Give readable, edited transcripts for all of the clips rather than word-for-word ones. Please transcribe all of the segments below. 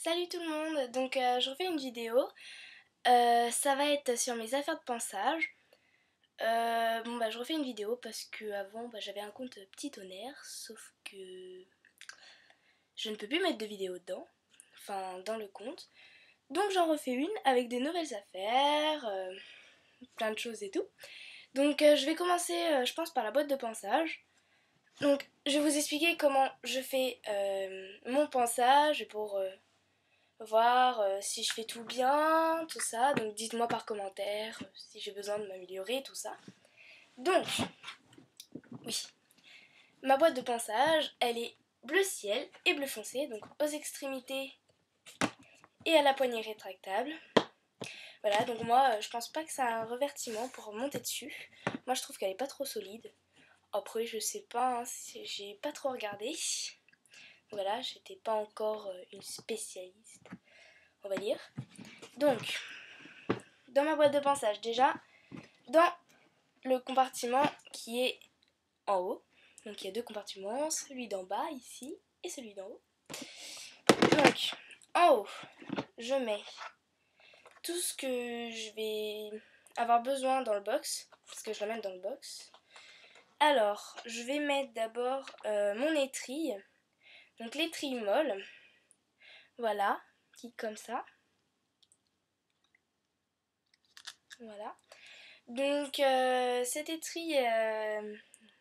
Salut tout le monde, donc je refais une vidéo, ça va être sur mes affaires de ponçage. Je refais une vidéo parce que avant j'avais un compte Petit Tonnerre, sauf que je ne peux plus mettre de vidéos dedans, enfin dans le compte. Donc j'en refais une avec des nouvelles affaires, plein de choses et tout. Donc je vais commencer je pense par la boîte de ponçage. Donc je vais vous expliquer comment je fais mon ponçage pour voir si je fais tout bien, tout ça. Donc dites-moi par commentaire si j'ai besoin de m'améliorer, tout ça. Donc, oui, ma boîte de ponçage, elle est bleu ciel et bleu foncé, donc aux extrémités et à la poignée rétractable. Voilà, donc moi je pense pas que ça a un revertiment pour monter dessus. Moi je trouve qu'elle est pas trop solide. Après je sais pas, hein, j'ai pas trop regardé. Voilà, j'étais pas encore une spécialiste, on va dire. Donc, dans ma boîte de ponçage déjà, dans le compartiment qui est en haut. Donc il y a deux compartiments, celui d'en bas ici et celui d'en haut. Donc en haut, je mets tout ce que je vais avoir besoin dans le box, parce que je l'emmène dans le box. Alors, je vais mettre d'abord mon étrille. Donc l'étrille molle, voilà, qui comme ça. Voilà. Donc cette étrille, elle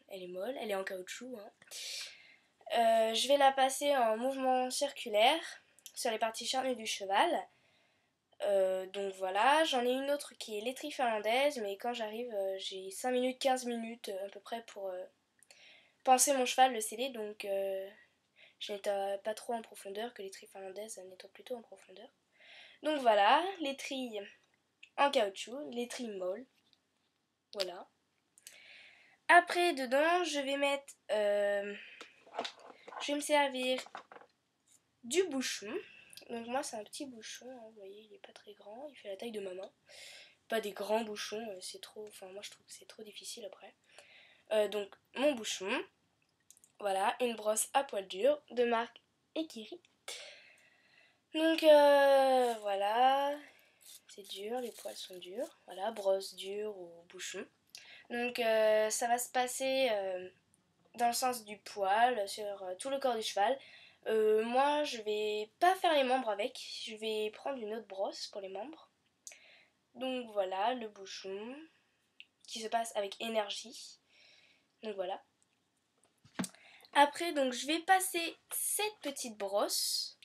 est molle, elle est en caoutchouc. Hein. Je vais la passer en mouvement circulaire sur les parties charnues du cheval. Donc voilà, j'en ai une autre qui est l'étrille finlandaise, mais quand j'arrive, j'ai 5 minutes, 15 minutes à peu près pour penser mon cheval, le sceller, donc je nettoie pas trop en profondeur, que l'étrille finlandaise elle nettoie plutôt en profondeur. Donc voilà, l'étrille en caoutchouc, l'étrille molle, voilà. Après, dedans, je vais mettre, je vais me servir du bouchon. Donc moi c'est un petit bouchon, hein, vous voyez il est pas très grand, il fait la taille de ma main. Pas des grands bouchons, c'est trop, enfin moi je trouve que c'est trop difficile après. Donc mon bouchon, voilà, une brosse à poils durs de marque Ekiri. Donc voilà, c'est dur, les poils sont durs, voilà, brosse dure ou bouchon. Donc ça va se passer dans le sens du poil sur tout le corps du cheval. Moi je vais pas faire les membres avec, je vais prendre une autre brosse pour les membres. Donc voilà le bouchon qui se passe avec énergie. Donc voilà. Après donc je vais passer cette petite brosse,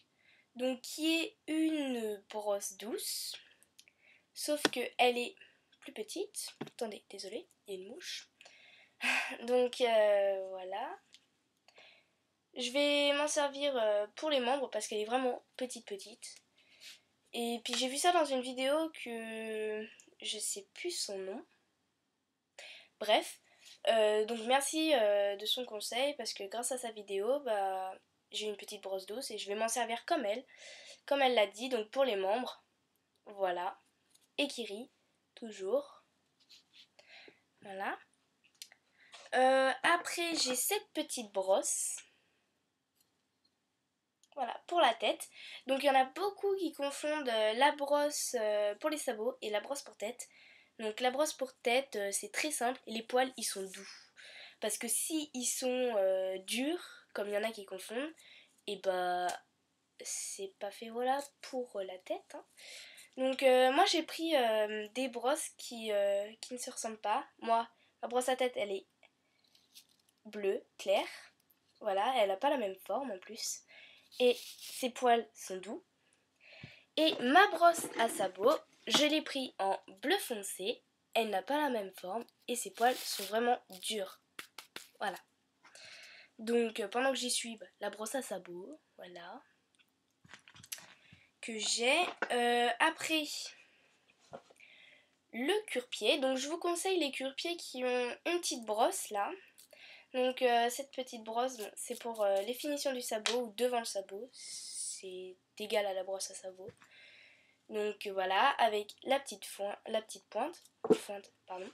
donc qui est une brosse douce, sauf que elle est plus petite. Attendez, désolée, il y a une mouche. Donc voilà. Je vais m'en servir pour les membres parce qu'elle est vraiment petite. Et puis j'ai vu ça dans une vidéo que je sais plus son nom. Bref, donc merci de son conseil parce que grâce à sa vidéo, j'ai une petite brosse douce et je vais m'en servir comme elle l'a dit, donc pour les membres. Voilà. Ekiri, toujours. Voilà. Après j'ai cette petite brosse. Voilà, pour la tête. Donc il y en a beaucoup qui confondent la brosse pour les sabots et la brosse pour tête. Donc la brosse pour tête, c'est très simple. Les poils, ils sont doux. Parce que si ils sont durs, comme il y en a qui confondent, et c'est pas fait voilà pour la tête. Hein. Donc moi j'ai pris des brosses qui ne se ressemblent pas. Moi, ma brosse à tête, elle est bleue, claire. Voilà, elle a pas la même forme en plus. Et ses poils sont doux. Et ma brosse à sabot, je l'ai pris en bleu foncé. Elle n'a pas la même forme et ses poils sont vraiment durs. Voilà. Donc pendant que j'y suis, la brosse à sabot, voilà, que j'ai. Après, le cure-pied. Donc je vous conseille les cure-pieds qui ont une petite brosse là. Donc cette petite brosse, c'est pour les finitions du sabot ou devant le sabot. C'est égal à la brosse à sabot. Donc voilà, avec la petite pointe, pardon.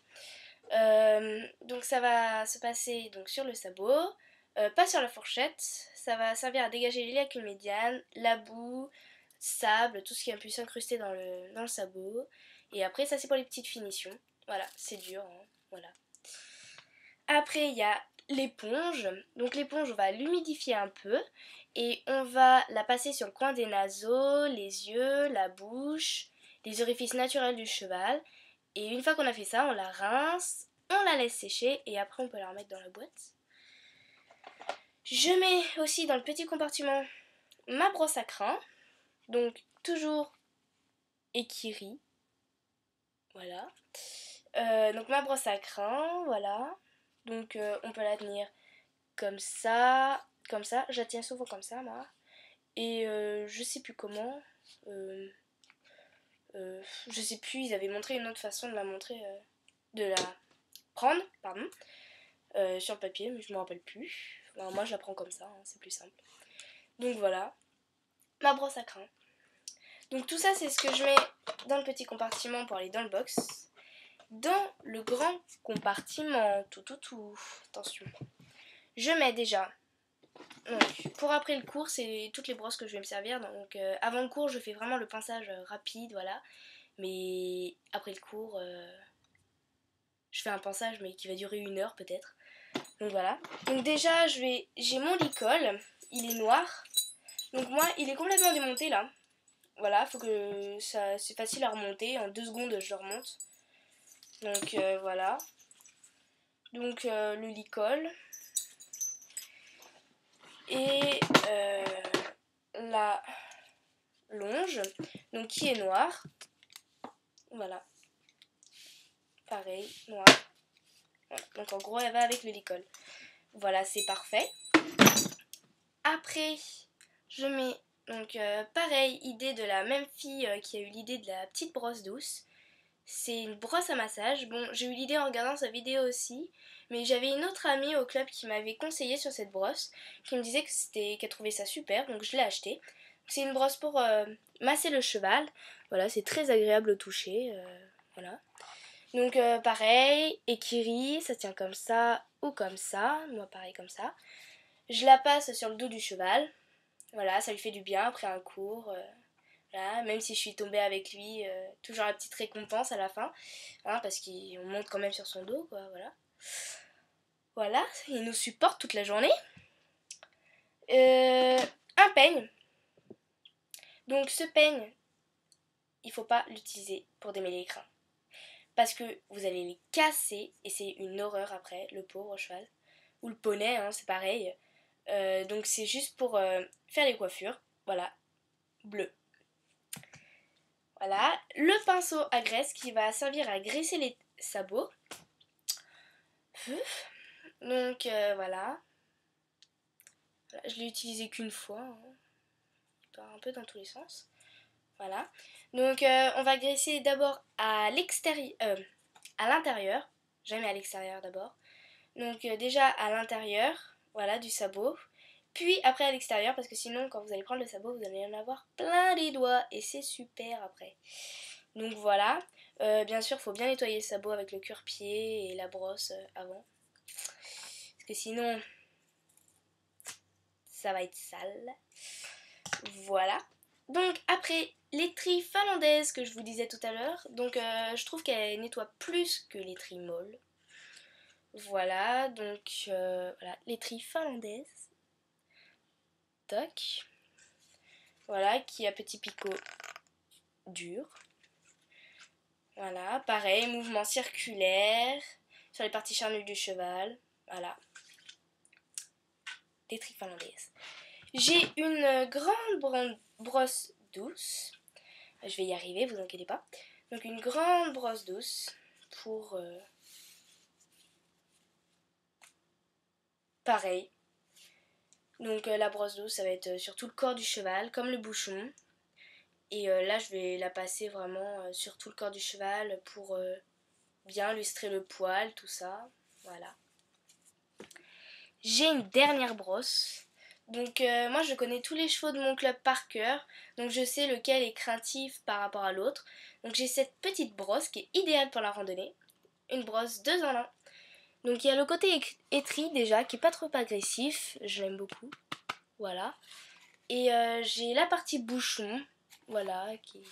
Donc ça va se passer donc sur le sabot, pas sur la fourchette. Ça va servir à dégager les lacunes médianes, la boue, sable, tout ce qui a pu s'incruster dans le sabot. Et après, ça c'est pour les petites finitions. Voilà, c'est dur, hein, voilà. Après, il y a l'éponge. Donc l'éponge, on va l'humidifier un peu et on va la passer sur le coin des naseaux, les yeux, la bouche, les orifices naturels du cheval. Et une fois qu'on a fait ça, on la rince, on la laisse sécher et après on peut la remettre dans la boîte. Je mets aussi dans le petit compartiment ma brosse à crin. Donc toujours Ekiri. Voilà. Donc ma brosse à crin, voilà. Donc on peut la tenir comme ça. Je la tiens souvent comme ça, moi. Et je sais plus comment. Je sais plus, ils avaient montré une autre façon de la montrer, de la prendre, pardon, sur le papier, mais je me rappelle plus. Alors moi je la prends comme ça, hein, c'est plus simple. Donc voilà, ma brosse à crin. Donc tout ça c'est ce que je mets dans le petit compartiment pour aller dans le box. Dans le grand compartiment, attention, je mets déjà, donc pour après le cours, c'est toutes les brosses que je vais me servir. Donc avant le cours, je fais vraiment le pinçage rapide, voilà. Mais après le cours, je fais un pinçage mais qui va durer 1 heure peut-être. Donc voilà. Donc déjà, j'ai mon licol, il est noir. Donc moi, il est complètement démonté là. Voilà, faut que ça, c'est facile à remonter. En 2 secondes, je le remonte. Donc voilà. Donc le licol. Et la longe, donc qui est noire. Voilà. Pareil, noir. Voilà. Donc en gros, elle va avec le licol. Voilà, c'est parfait. Après, je mets, donc pareil, idée de la même fille qui a eu l'idée de la petite brosse douce. C'est une brosse à massage. Bon, j'ai eu l'idée en regardant sa vidéo aussi, mais j'avais une autre amie au club qui m'avait conseillé sur cette brosse, qui me disait qu'elle trouvait ça super, donc je l'ai achetée. C'est une brosse pour masser le cheval. Voilà, c'est très agréable au toucher. Voilà. Donc pareil, Ekiri, ça tient comme ça ou comme ça. Moi pareil comme ça. Je la passe sur le dos du cheval. Voilà, ça lui fait du bien après un cours. Voilà, même si je suis tombée avec lui, toujours la petite récompense à la fin. Hein, parce qu'on monte quand même sur son dos, quoi, voilà. Voilà, il nous supporte toute la journée. Un peigne. Donc ce peigne, il faut pas l'utiliser pour démêler les crins. Parce que vous allez les casser et c'est une horreur après, le pauvre cheval. Ou le poney, hein, c'est pareil. Donc c'est juste pour faire les coiffures. Voilà, bleu. Voilà, le pinceau à graisse qui va servir à graisser les sabots. Donc voilà. Je l'ai utilisé qu'une fois. Hein. Il part un peu dans tous les sens. Voilà. Donc on va graisser d'abord à l'extérieur, à l'intérieur. Jamais à l'extérieur d'abord. Donc déjà à l'intérieur, voilà, du sabot. Puis après à l'extérieur, parce que sinon quand vous allez prendre le sabot, vous allez en avoir plein les doigts. Et c'est super après. Donc voilà. Bien sûr, il faut bien nettoyer le sabot avec le cuir-pied et la brosse avant. Parce que sinon, ça va être sale. Voilà. Donc après, l'étrie finlandaise que je vous disais tout à l'heure. Donc je trouve qu'elle nettoie plus que l'étrie molle. Voilà, donc voilà, l'étrie finlandaise. Toc. Voilà, qui a petit picot dur. Voilà, pareil, mouvement circulaire sur les parties charnues du cheval. Voilà. L'étrie finlandaise. J'ai une grande brosse douce. Je vais y arriver, vous inquiétez pas. Donc une grande brosse douce pour... pareil. Donc la brosse douce, ça va être sur tout le corps du cheval, comme le bouchon. Et là, je vais la passer vraiment sur tout le corps du cheval pour bien lustrer le poil, tout ça. Voilà. J'ai une dernière brosse. Donc moi, je connais tous les chevaux de mon club par cœur. Donc je sais lequel est craintif par rapport à l'autre. Donc j'ai cette petite brosse qui est idéale pour la randonnée. Une brosse 2 en 1. Donc il y a le côté étris déjà qui est pas trop agressif. Je l'aime beaucoup. Voilà. Et j'ai la partie bouchon. Voilà, qui est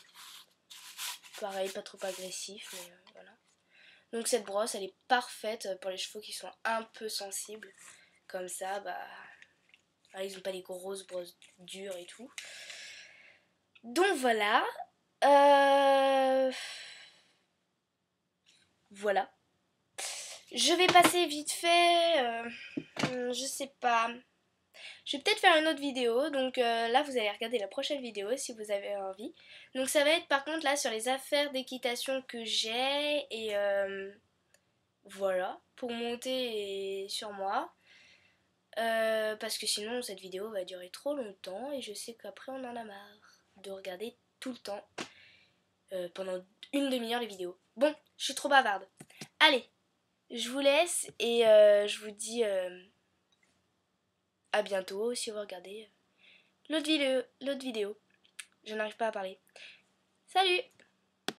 pareil, pas trop agressif, mais voilà. Donc cette brosse, elle est parfaite pour les chevaux qui sont un peu sensibles. Comme ça, bah, ils n'ont pas les grosses brosses dures et tout. Donc voilà. Voilà. Je vais passer vite fait. Je sais pas. Je vais peut-être faire une autre vidéo. Donc là, vous allez regarder la prochaine vidéo si vous avez envie. Donc ça va être par contre là sur les affaires d'équitation que j'ai. Et voilà. Pour monter sur moi. Parce que sinon cette vidéo va durer trop longtemps. Et je sais qu'après on en a marre de regarder tout le temps. Pendant une demi-heure les vidéos. Bon, je suis trop bavarde. Allez, je vous laisse et je vous dis à bientôt si vous regardez l'autre vidéo. Je n'arrive pas à parler. Salut!